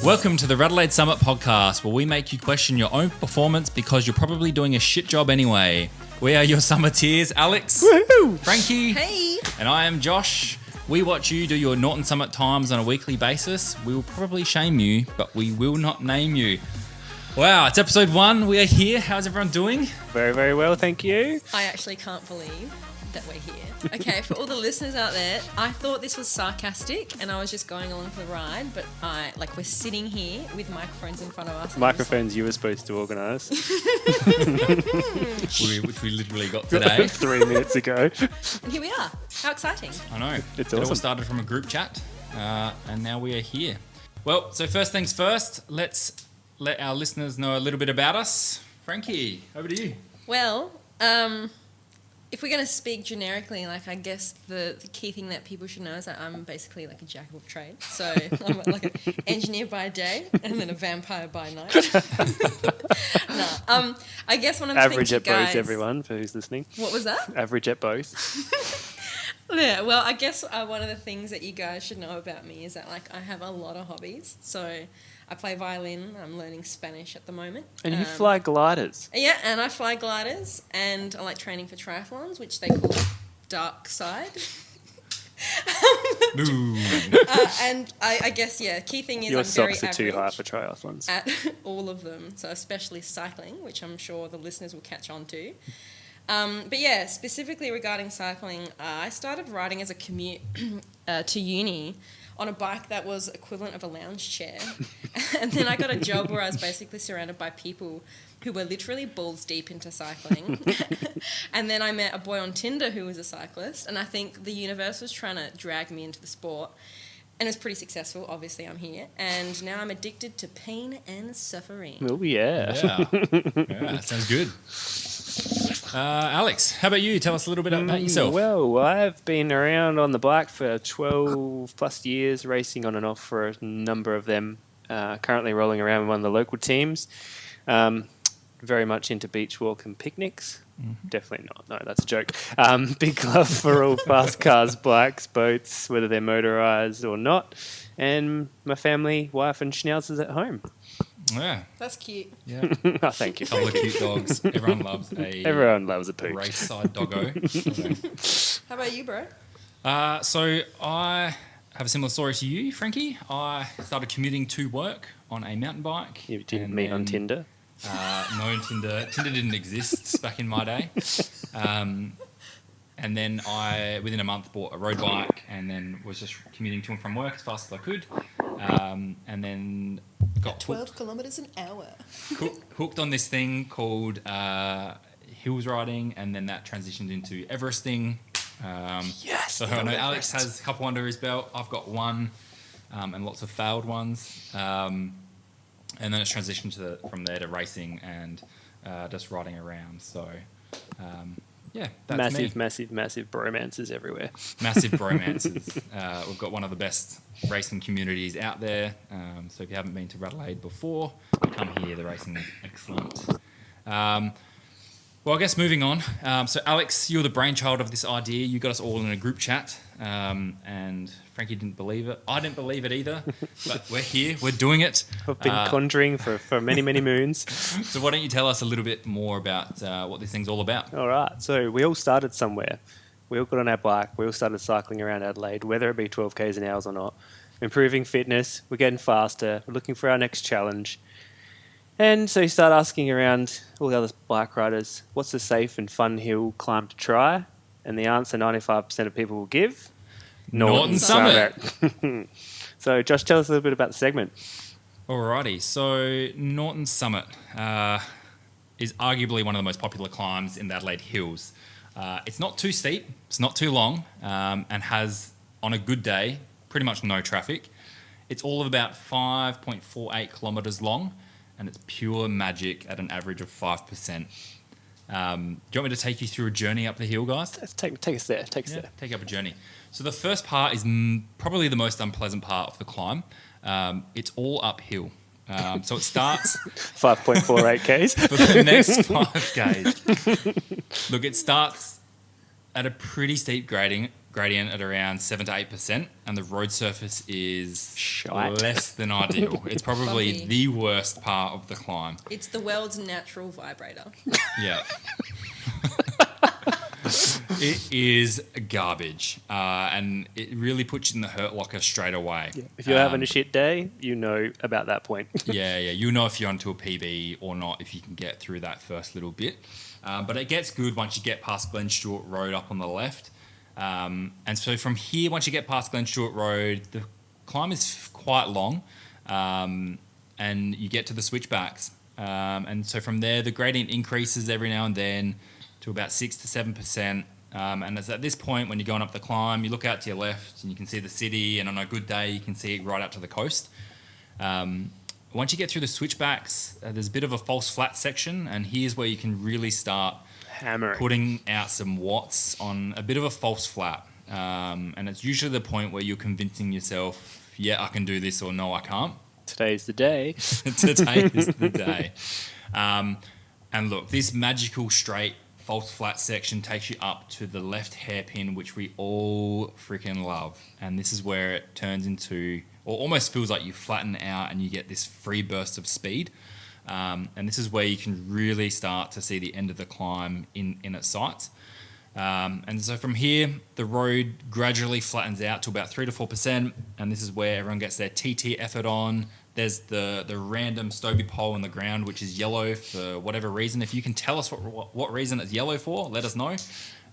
Welcome to the RADelaide Summit podcast, where we make you question your own performance because you're probably doing a shit job anyway. We are your Summiteers, Alex, Woohoo! Frankie, Hey! and I am Josh. We watch you do your Norton Summit times on a weekly basis. We will probably shame you, but we will not name you. Wow, it's episode 1. We are here. How's everyone doing? Very, very well, thank you. I actually can't believe that we're here. Okay, for all the listeners out there, I thought this was sarcastic and I was just going along for the ride, but we're sitting here with microphones in front of us. Microphones you were supposed to organise. Which we literally got today. 3 minutes ago. And here we are. How exciting. I know. It's It all awesome. started from a group chat, and now we are here. Well, so first things first, let's let our listeners know a little bit about us. Frankie, over to you. Well, if we're going to speak generically, I guess the key thing that people should know is that I'm basically like a jack of all trades. So I'm like an engineer by day and then a vampire by night. I guess when I'm Average thinking, at guys, both, everyone, for who's listening. What was that? Average at both. Yeah, well, I guess one of the things that you guys should know about me is that I have a lot of hobbies. So I play violin. I'm learning Spanish at the moment. And you fly gliders. Yeah, and I fly gliders, and I like training for triathlons, which they call dark side. Boo. And I guess, key thing is Your I'm very socks are too high average for triathlons. at all of them, so especially cycling, which I'm sure the listeners will catch on to. But yeah, specifically regarding cycling, I started riding as a commute to uni on a bike that was equivalent of a lounge chair. And then I got a job where I was basically surrounded by people who were literally balls deep into cycling. And then I met a boy on Tinder who was a cyclist, and I think the universe was trying to drag me into the sport. And it was pretty successful. Obviously, I'm here. And now I'm addicted to pain and suffering. Oh, yeah. Yeah, sounds good. Alex, how about you? Tell us a little bit about yourself. Well, I've been around on the bike for 12 plus years, racing on and off for a number of them. Currently rolling around with one of the local teams. Very much into beach walk and picnics. Mm-hmm. Definitely not. No, that's a joke. Big love for all fast cars, bikes, boats, whether they're motorised or not. And my family, wife and schnauzers at home. Yeah. That's cute. Yeah. Oh, thank you. Couple of cute dogs. Everyone loves a poo. race side doggo. How about you, bro? So I have a similar story to you, Frankie. I started commuting to work on a mountain bike. You didn't meet on Tinder? No, Tinder didn't exist back in my day. And then I, within a month, bought a road bike and then was just commuting to and from work as fast as I could. And then got 12 kilometres an hour. hooked on this thing called hills riding, and then that transitioned into Everesting. Yes. So I know Alex has a couple under his belt. I've got one, and lots of failed ones. And then it's transitioned from there to racing and just riding around. So, that's me. Massive bromances everywhere. Massive bromances. We've got one of the best racing communities out there. So if you haven't been to RADelaide before, come here. The racing is excellent. Well, I guess moving on. So Alex, you're the brainchild of this idea. You got us all in a group chat, and Frankie didn't believe it. I didn't believe it either, but we're here. We're doing it. I've been conjuring for many, many moons. So why don't you tell us a little bit more about what this thing's all about? All right. So we all started somewhere. We all got on our bike. We all started cycling around Adelaide, whether it be 12 k's an hour or not. Improving fitness. We're getting faster. We're looking for our next challenge. And so you start asking around all the other bike riders, what's a safe and fun hill climb to try? And the answer 95% of people will give, Norton Summit. So Josh, tell us a little bit about the segment. Alrighty, so Norton Summit is arguably one of the most popular climbs in the Adelaide Hills. It's not too steep, it's not too long, and has, on a good day, pretty much no traffic. It's all of about 5.48 kilometres long, and it's pure magic at an average of 5%. Do you want me to take you through a journey up the hill, guys? Take us there. Take you up a journey. So the first part is probably the most unpleasant part of the climb. It's all uphill. So it starts 5.48 k's for the next 5 k's. Look, it starts at a pretty steep gradient at around 7 to 8%, and the road surface is Shite. less than ideal. It's probably Bumpy. the worst part of the climb. It's the world's natural vibrator. Yeah. It is garbage, and it really puts you in the hurt locker straight away. Yeah. If you're having a shit day, you know about that point. Yeah. You know if you're onto a PB or not, if you can get through that first little bit. But it gets good once you get past Glen Stewart Road up on the left. And so from here, once you get past Glen Stewart Road, the climb is quite long, and you get to the switchbacks. And so from there, the gradient increases every now and then to about 6 to 7%. And it's at this point when you're going up the climb, you look out to your left and you can see the city, and on a good day, you can see it right out to the coast. Once you get through the switchbacks, there's a bit of a false flat section, and here's where you can really start Hammering. putting out some watts on a bit of a false flat. And it's usually the point where you're convincing yourself, yeah, I can do this, or no, I can't. Today's the day. Today is the day. And look, this magical straight false flat section takes you up to the left hairpin, which we all freaking love. And this is where it turns into, or almost feels like you flatten out and you get this free burst of speed. And this is where you can really start to see the end of the climb in its sights. And so from here, the road gradually flattens out to about 3 to 4%. And this is where everyone gets their TT effort on. There's the random Stobie pole in the ground, which is yellow for whatever reason. If you can tell us what reason it's yellow for, let us know.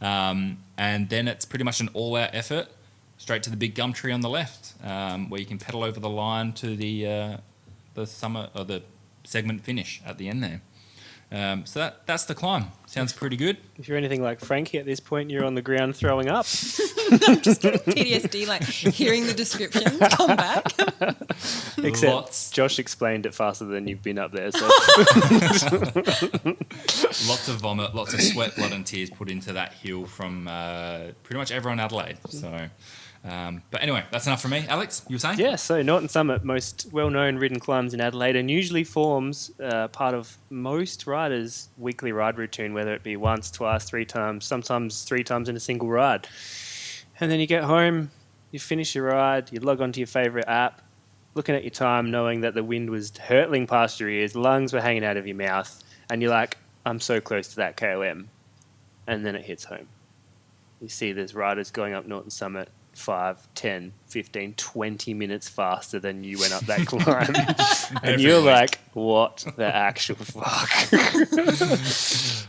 And then it's pretty much an all-out effort straight to the big gum tree on the left, where you can pedal over the line to the summit or the segment finish at the end there. So that's the climb. Sounds pretty good. If you're anything like Frankie at this point, you're on the ground throwing up. I'm just getting PTSD, like hearing the description come back. Except Josh explained it faster than you've been up there. So. Lots of vomit, lots of sweat, blood and tears put into that hill from pretty much everyone in Adelaide. So, but anyway, that's enough from me. Alex, you were saying? Yeah, so Norton Summit, most well-known ridden climbs in Adelaide, and usually forms part of most riders' weekly ride routine, whether it be once, twice, 3 times, sometimes 3 times in a single ride. And then you get home, you finish your ride, you log onto your favourite app, looking at your time, knowing that the wind was hurtling past your ears, lungs were hanging out of your mouth, and you're like, I'm so close to that KOM. And then it hits home. You see there's riders going up Norton Summit 5, 10, 15, 20 minutes faster than you went up that climb. And you're like, what the actual fuck?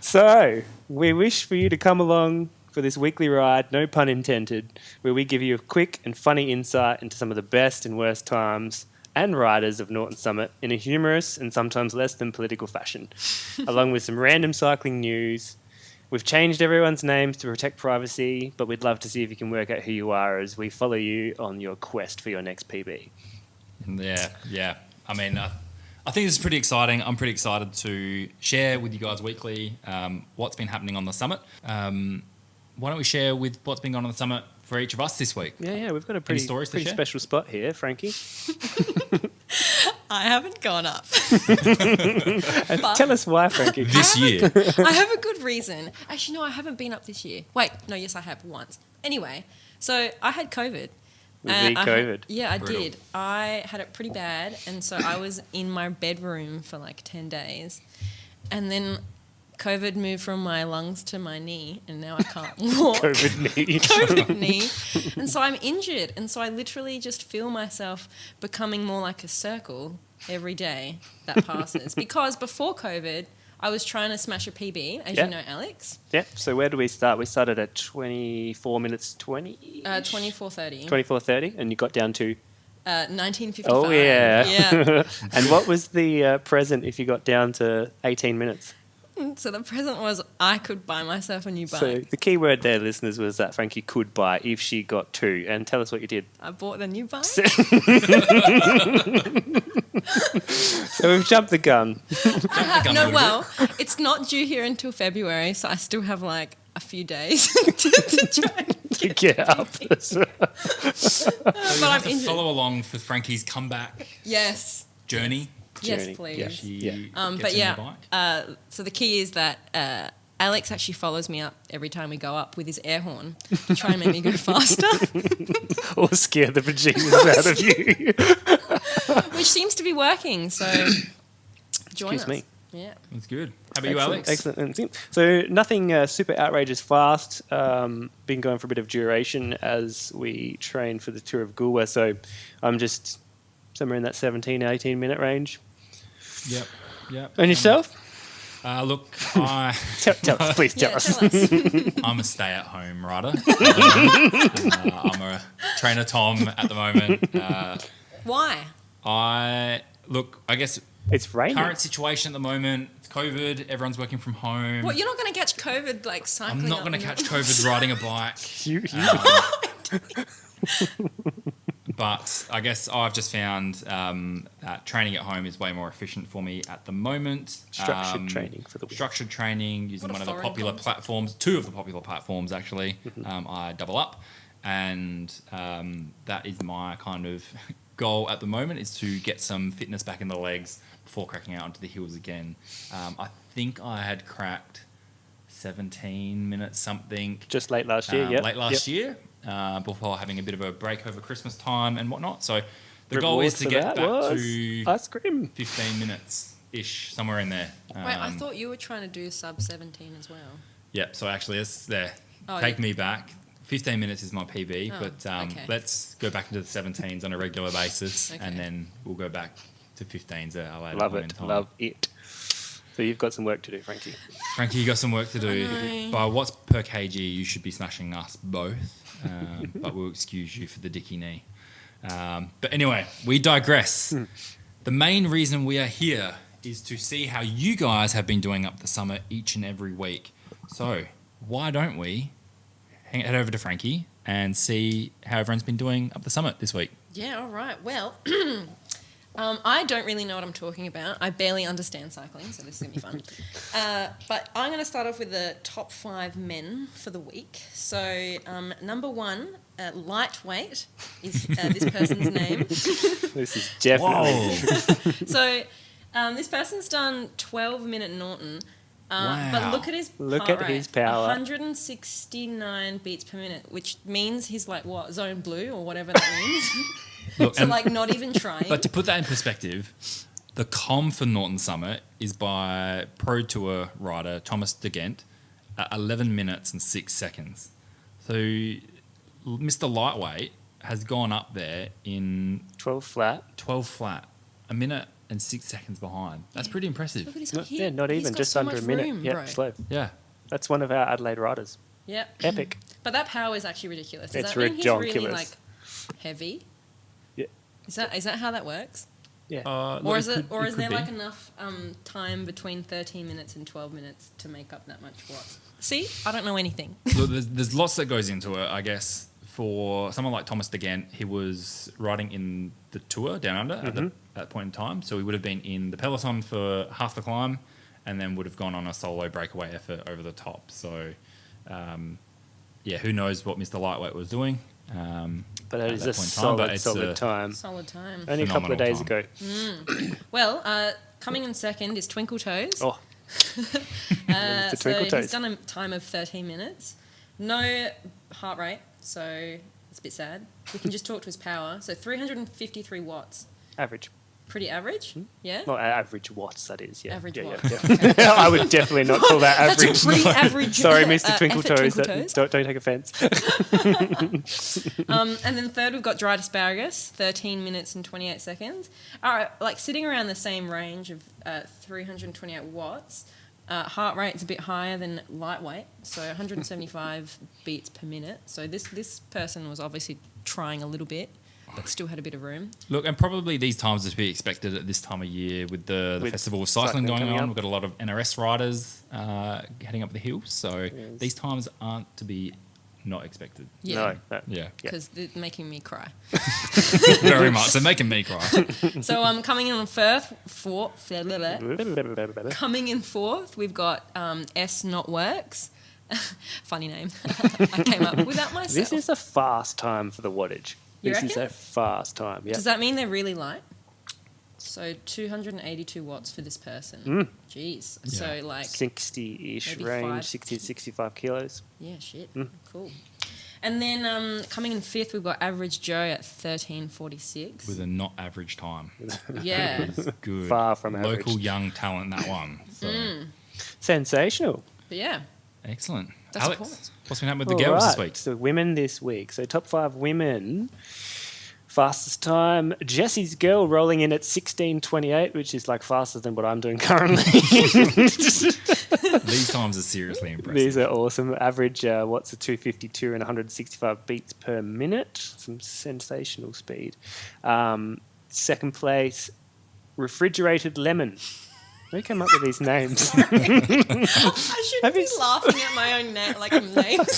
So, we wish for you to come along for this weekly ride, no pun intended, where we give you a quick and funny insight into some of the best and worst times and riders of Norton Summit in a humorous and sometimes less than political fashion, along with some random cycling news. We've changed everyone's names to protect privacy, but we'd love to see if you can work out who you are as we follow you on your quest for your next PB. Yeah. I mean, I think this is pretty exciting. I'm pretty excited to share with you guys weekly what's been happening on the summit. Why don't we share with what's been going on the summit for each of us this week? Yeah, we've got a pretty special spot here, Frankie. I haven't gone up. Tell us why, Frankie. This year. I have a good reason. Actually, no, I haven't been up this year. Wait, no, yes, I have once. Anyway, so I had COVID. COVID. I Brutal. did. I had it pretty bad, and so I was in my bedroom for like 10 days. And then COVID moved from my lungs to my knee, and now I can't walk. COVID knee. And so I'm injured. And so I literally just feel myself becoming more like a circle every day that passes. Because before COVID, I was trying to smash a PB, as you know, Alex. Yeah, so where do we start? We started at 24 minutes 20? 24:30. 24:30, and you got down to? 19:55. Oh, yeah. Yeah. And what was the present if you got down to 18 minutes? So the present was I could buy myself a new bike. So the key word there, listeners, was that Frankie could buy if she got 2. And tell us what you did. I bought the new bike. So we've jumped the gun. It's not due here until February, so I still have like a few days to try and get up. But I'm to injured. follow along for Frankie's comeback journey. Yes, please. She gets But a new bike. so the key is that Alex actually follows me up every time we go up with his air horn to try and make me go faster, Or scare the bejesus out of you. which seems to be working. So join Excuse us. me. Yeah. That's good. How about you, Alex? Excellent. So nothing super outrageous fast. Been going for a bit of duration as we train for the Tour of Goolwa. So I'm just somewhere in that 17, 18 minute range. Yep. And yourself? Look, I... Tell us, please tell us. Tell us. I'm a stay-at-home rider. I'm a trainer Tom at the moment. Why? I guess It's raining. current situation at the moment, it's COVID, everyone's working from home. What, you're not going to catch COVID like cycling? I'm not going to catch COVID riding a bike. You- But I guess I've just found that training at home is way more efficient for me at the moment. Structured training for the week. Structured training using What a one of the foreign popular concept. platforms, two of the popular platforms actually. I double up, and that is my kind of goal at the moment, is to get some fitness back in the legs before cracking out onto the hills again. I think I had cracked 17 minutes something Just late last year, late last year, before having a bit of a break over Christmas time and whatnot. So the goal is to get back to ice cream. 15 minutes-ish, somewhere in there. Wait, I thought you were trying to do sub 17 as well. Yeah, so actually it's there. Oh, Take yeah. me back. 15 minutes is my PB, Oh, but okay. let's go back into the 17s on a regular basis, Okay. and then we'll go back to 15s at a later Love point in it. time. Love it. So you've got some work to do, Frankie. Frankie, you got some work to do. I know. By what's per kg, you should be smashing us both, but we'll excuse you for the dicky knee. But anyway, we digress. The main reason we are here is to see how you guys have been doing up the summit each and every week. So why don't we head over to Frankie and see how everyone's been doing up the summit this week? Yeah, all right. Well, I don't really know what I'm talking about. I barely understand cycling, so this is going to be fun. But I'm going to start off with the top 5 men for the week. So number 1, lightweight, is this person's name. This is definitely... So this person's done 12-minute Norton. Wow. But look at his Look heart at rate. his power. 169 beats per minute, which means he's like, what, zone blue or whatever that means. Look, So and- like not even trying. But to put that in perspective, the com for Norton Summit is by Pro Tour rider Thomas de Gent at 11 minutes and 6 seconds. So Mr. Lightweight has gone up there in 12 flat. 12 flat, a minute and 6 seconds behind. That's pretty impressive. Look at his Not he's even, got just so under much a minute. room, Yeah, bro. slow. Yeah. That's one of our Adelaide riders. Yep. Epic. But that power is actually ridiculous. Does It's that mean he's really ridiculous. like heavy? Yeah. Is that how that works? Yeah. Or is there like enough time between 13 minutes and 12 minutes to make up that much watts? See, I don't know anything. Look, there's lots that goes into it, I guess. For someone like Thomas de Gent, he was riding in the Tour Down Under at that point in time. So he would have been in the peloton for half the climb and then would have gone on a solo breakaway effort over the top. So, who knows what Mr. Lightweight was doing. But it at is that a point in time, but solid it's time. Solid time. Only a couple of days phenomenal ago. Well, coming in second is Twinkle Toes. Oh, the So Twinkle he's Toes. done a time of 13 minutes. No heart rate, so it's a bit sad. We can just talk to his power. So 353 watts. Average. Pretty average, yeah? Not average watts, that is. Yeah. Average yeah, watts. Yeah, definitely. I would definitely not call that That's average. a pretty average. Sorry, Mr. Twinkle effort, Toes. Twinkle Toes. Don't take offence. And then third, we've got dried asparagus, 13 minutes and 28 seconds. All right, like sitting around the same range of 328 watts. Heart rate's a bit higher than lightweight, so 175 beats per minute. So this person was obviously trying a little bit, but still had a bit of room. Look, and probably these times are to be expected at this time of year with the With Festival of Cycling going coming on. up. We've got a lot of NRS riders heading up the hill. So these times aren't to be not expected. Yeah. No. Yeah, Because they're making me cry. very much. They're making me cry. So coming in on coming in fourth, we've got S Not Works. Funny name. I came up with that myself. This is a fast time for the wattage. You This is reckon? a fast time. Yeah. Does that mean they're really light? So 282 watts for this person. Jeez. Yeah. So like 60-ish maybe range, 5 60 to 65 kilos. Yeah, shit. Cool. And then coming in fifth, we've got Average Joe at 13:46. With a not average time. Yeah. It's good. Far from Local average. young talent, that one. So, Sensational. But yeah. excellent. That's Alex, cool. what's been happening with All the girls right, this week? So women this week. So top 5 women. Fastest time, Jessie's girl rolling in at 16:28, which is like faster than what I'm doing currently. These times are seriously impressive. These are awesome. Average watts of 252 and 165 beats per minute. Some sensational speed. Second place, Refrigerated Lemon. Who came up with these names? I should Have be you laughing at my own names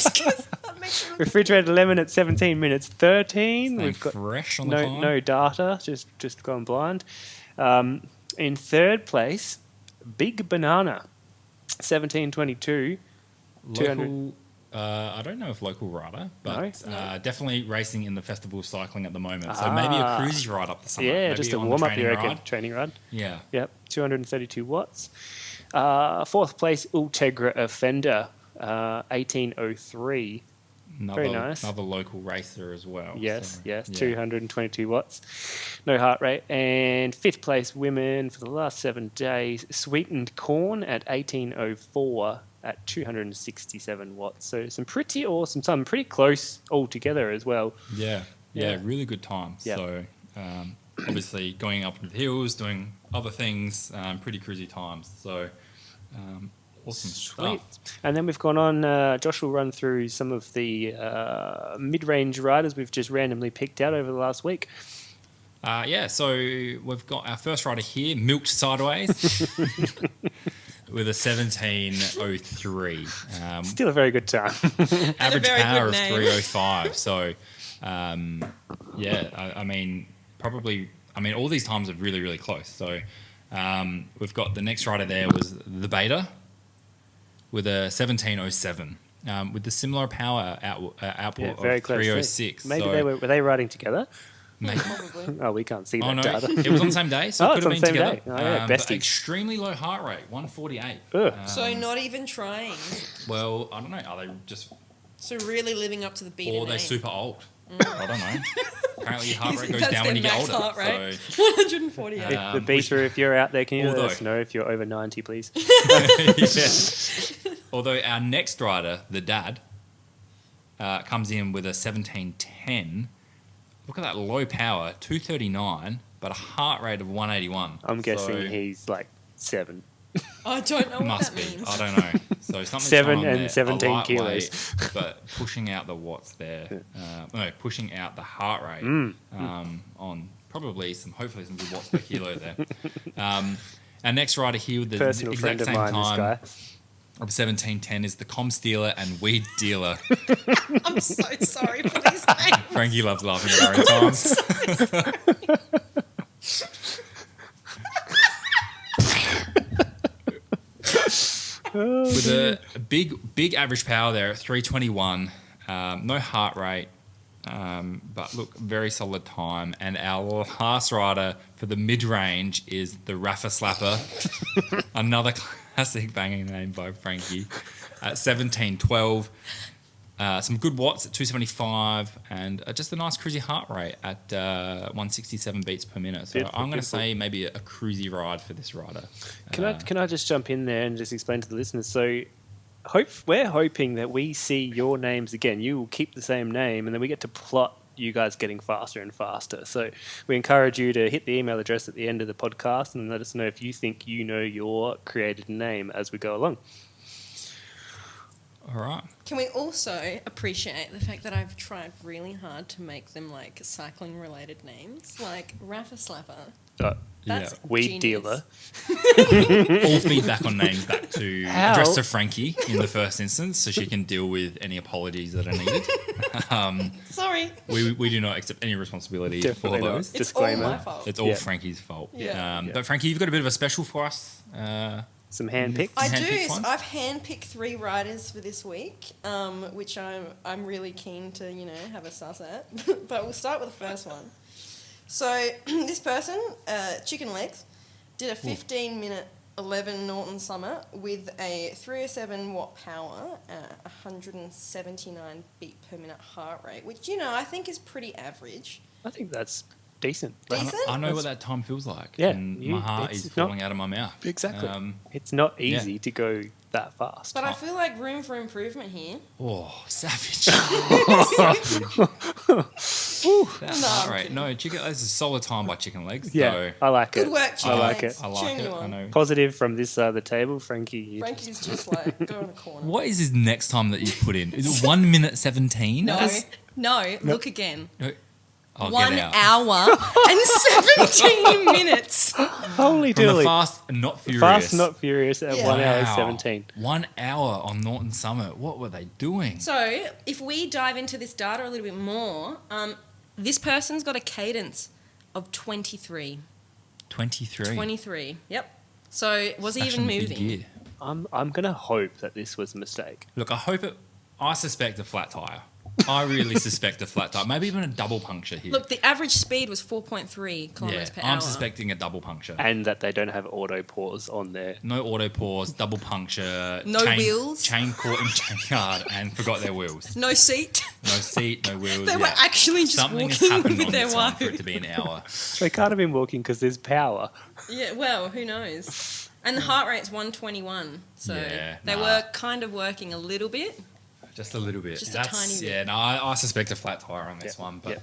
'cause that makes me look Refrigerated Lemon at 17 minutes 13. Staying We've got fresh on the time. no data, just gone blind. In third place, Big Banana, 17:22. 200. Local, I don't know if local rider, but No? definitely racing in the festival cycling at the moment. So maybe a cruisy ride up the summer. Yeah, maybe just a on the warm up, training you reckon? ride. Training ride. Yeah. Yep, 232 watts. Fourth place, Ultegra Offender, 18:03. Another, Very nice. Another local racer as well. Yes, so, yes, yeah. 222 watts. No heart rate. And fifth place, women for the last 7 days, Sweetened Corn at 18:04 at 267 watts. So some pretty awesome time, pretty close all together as well. Yeah, Yeah. really good times. Yep. So obviously going up into the hills, doing other things, pretty cruisy times. So awesome Sweet. stuff. And then we've gone on, Josh will run through some of the mid-range riders we've just randomly picked out over the last week. So we've got our first rider here, Milked Sideways, with a 17:03. Still a very good time. Average very power good of name. 305. So, I mean, all these times are really, really close. So, we've got the next rider there was the Beta with a 17:07. With the similar power output very of close. 306. Maybe so were they riding together? maybe, probably. Oh, we can't see oh that no, data. it was on the same day, so Oh, it it's could on have been the same together. day. Oh, yeah, But besties. extremely low heart rate, 148. Ugh. So not even trying. Well, I don't know. Are they just, So really living up to the beat. or are they super old? I don't know. Apparently, your heart rate goes That's down when you their get max older. heart rate. So, 148. The beater, if you're out there, can you let although- us know if you're over 90, please? yeah. Although our next rider, the Dad, comes in with a 17:10. Look at that low power, 239, but a heart rate of 181. I'm guessing So, he's like 7. I don't know what must that be. means. I don't know. So something 7 and 17 kilos. but pushing out the watts there. Pushing out the heart rate on hopefully some good watts per kilo there. Our next rider here with the Personal friend exact of same mine, this time guy. of 17:10 is the Com Stealer and Weed Dealer. I'm so sorry for these names. Frankie loves laughing at our own times. With a big average power there at 321, no heart rate, but look, very solid time. And our last rider for the mid-range is the Rafa Slapper, another classic banging name by Frankie, at 1712. Some good watts at 275 and just a nice cruisy heart rate at 167 beats per minute. So Beautiful, I'm going to beautiful. say maybe a cruisy ride for this rider. Can I just jump in there and just explain to the listeners? So we're hoping that we see your names again. You will keep the same name, and then we get to plot you guys getting faster and faster. So we encourage you to hit the email address at the end of the podcast and let us know if you think you know your created name as we go along. All right. Can we also appreciate the fact that I've tried really hard to make them like cycling related names, like Rafa Slapper. That's Weed genius. Dealer. All feedback on names back to How? address to Frankie in the first instance, so she can deal with any apologies that are needed. Sorry, We do not accept any responsibility Definitely for not. those. it's Disclaimer. all my fault. It's all Yeah. Frankie's fault. Yeah. But Frankie, you've got a bit of a special for us. Some handpicked. I handpicked do. So ones? I've handpicked 3 riders for this week, which I'm really keen to have a suss at. But we'll start with the first one. So this person, Chicken Legs, did a 15-minute 11 Norton Summit with a 307 watt power, 179 beat per minute heart rate, which, I think is pretty average. I think that's decent. Decent? I know what that time feels like. Yeah, And my heart is falling out of my mouth. Exactly. It's not easy to go that fast. But I feel like room for improvement here. Oh, savage. Ooh. That heart rate. No, chicken. That's a solid time by Chicken Legs. Yeah, So I like it. Good work, Chicken I like Legs. it. I like Cheering it. you I on. know. Positive from this side of the table, Frankie. Frankie's just like, go in a corner. What is his next time that you put in? Is it 1 minute 17? No, look again. I'll 1 get out. hour and 17 minutes. Holy From the dooly. Fast and Not Furious. Fast, not furious at Yeah. 1 hour Wow. 17. 1 hour on Norton Summit. What were they doing? So, if we dive into this data a little bit more, this person's got a cadence of 23. 23. 23, yep. So, was he even Smashing the big moving? gear. I'm going to hope that this was a mistake. Look, I suspect a flat tyre. I really suspect a flat tyre. Maybe even a double puncture here. Look, the average speed was 4.3 kilometers per hour. I'm suspecting a double puncture. And that they don't have auto pause on there. No auto pause, double puncture. No wheels. Chain caught in chain yard and forgot their wheels. No seat. No seat, no wheels. They were actually just Something has walking happened with on their this one for wife. it to be an hour. They can't have been walking because there's power. Yeah, well, who knows? And the heart rate's 121. So Yeah, they nah. were kind of working a little bit. Just a little bit. Just a tiny bit. Yeah, no, I suspect a flat tyre on this Yeah, one, but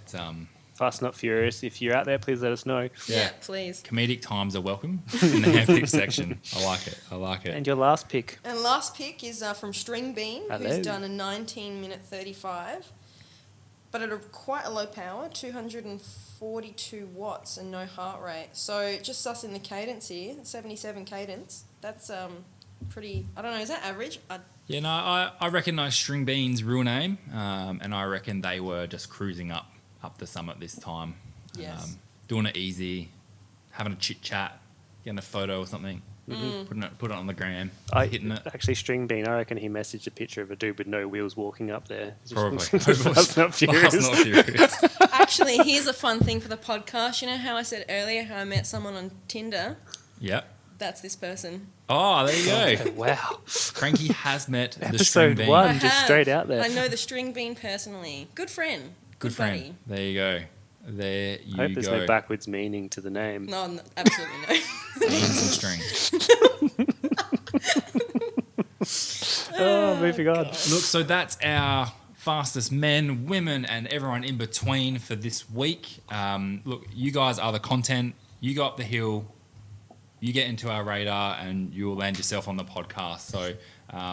Fast, not furious. If you're out there, please let us know. Yeah, please. comedic times are welcome in the hand pick section. I like it. I like it. And your last pick. And last pick is from String Bean, Hello. who's done a 19-minute 35, but at quite a low power, 242 watts and no heart rate. So just sussing the cadence here, 77 cadence. That's pretty. I don't know. Is that average? Yeah, no, I recognise String Bean's real name, and I reckon they were just cruising up the summit this time. Yes. Doing it easy, having a chit chat, getting a photo or something, put it on the gram, hitting it. Actually, String Bean, I reckon he messaged a picture of a dude with no wheels walking up there. Probably. Fast, not furious. Fast, not furious. Actually, here's a fun thing for the podcast. You know how I said earlier how I met someone on Tinder? Yep. That's this person. Oh, there you go. Wow. Frankie has met the String Episode Bean. 1, I just have. straight out there. I know the String Bean personally. Good friend. Good friend. buddy. There you go. There you I hope there's go. no backwards meaning to the name. No, absolutely no. Beans and string. Moving on. Look, so that's our fastest men, women, and everyone in between for this week. Look, you guys are the content. You go up the hill, you get into our radar, and you'll land yourself on the podcast. So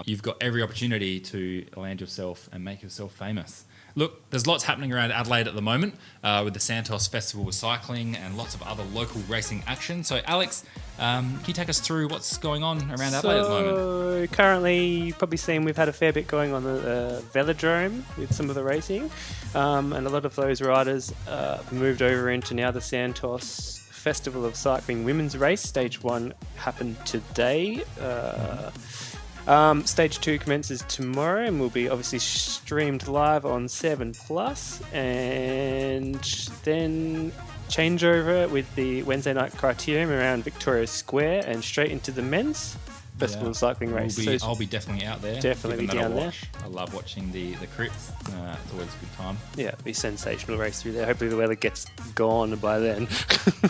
you've got every opportunity to land yourself and make yourself famous. Look, there's lots happening around Adelaide at the moment with the Santos Festival of Cycling and lots of other local racing action. So, Alex, can you take us through what's going on around Adelaide at the moment? So currently, you've probably seen we've had a fair bit going on the velodrome with some of the racing, and a lot of those riders have moved over into now the Santos Festival of Cycling Women's Race. Stage 1 happened today. Stage 2 commences tomorrow and will be obviously streamed live on 7 Plus, and then changeover with the Wednesday night criterium around Victoria Square and straight into the men's Festival of Cycling race. I'll be definitely out there. Definitely giving that a down there. watch. I love watching the crits. It's always a good time. Yeah, it'll be a sensational race through there. Hopefully the weather gets gone by then.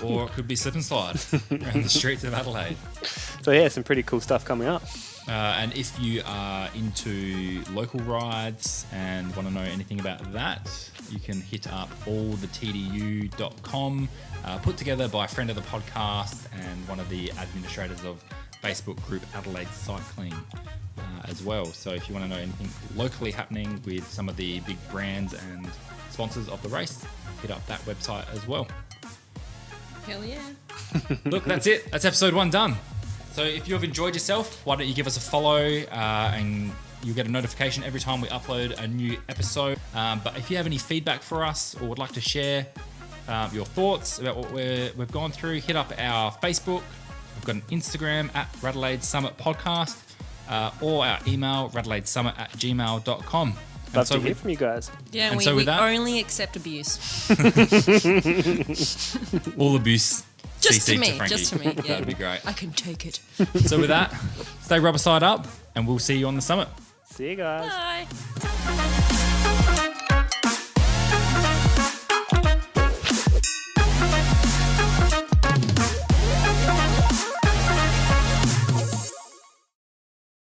Or it could be slip and slide around the streets of Adelaide. So yeah, some pretty cool stuff coming up. And if you are into local rides and want to know anything about that, you can hit up allthetdu.com, put together by a friend of the podcast and one of the administrators of Facebook group Adelaide Cycling as well. So if you want to know anything locally happening with some of the big brands and sponsors of the race, hit up that website as well. Hell yeah. Look, that's it. That's episode 1 done. So if you've enjoyed yourself, why don't you give us a follow and you'll get a notification every time we upload a new episode. But if you have any feedback for us or would like to share your thoughts about what we've gone through, hit up our Facebook. We've got an Instagram at RADelaide Summit Podcast or our email RADelaide Summit@gmail.com. Love so to hear from you guys. Yeah, And we, so with we that- only accept abuse. All abuse. Just CC to me, Frankie. just to me. Yeah. That'd be great. I can take it. So with that, stay rubber side up, and we'll see you on the summit. See you guys. Bye.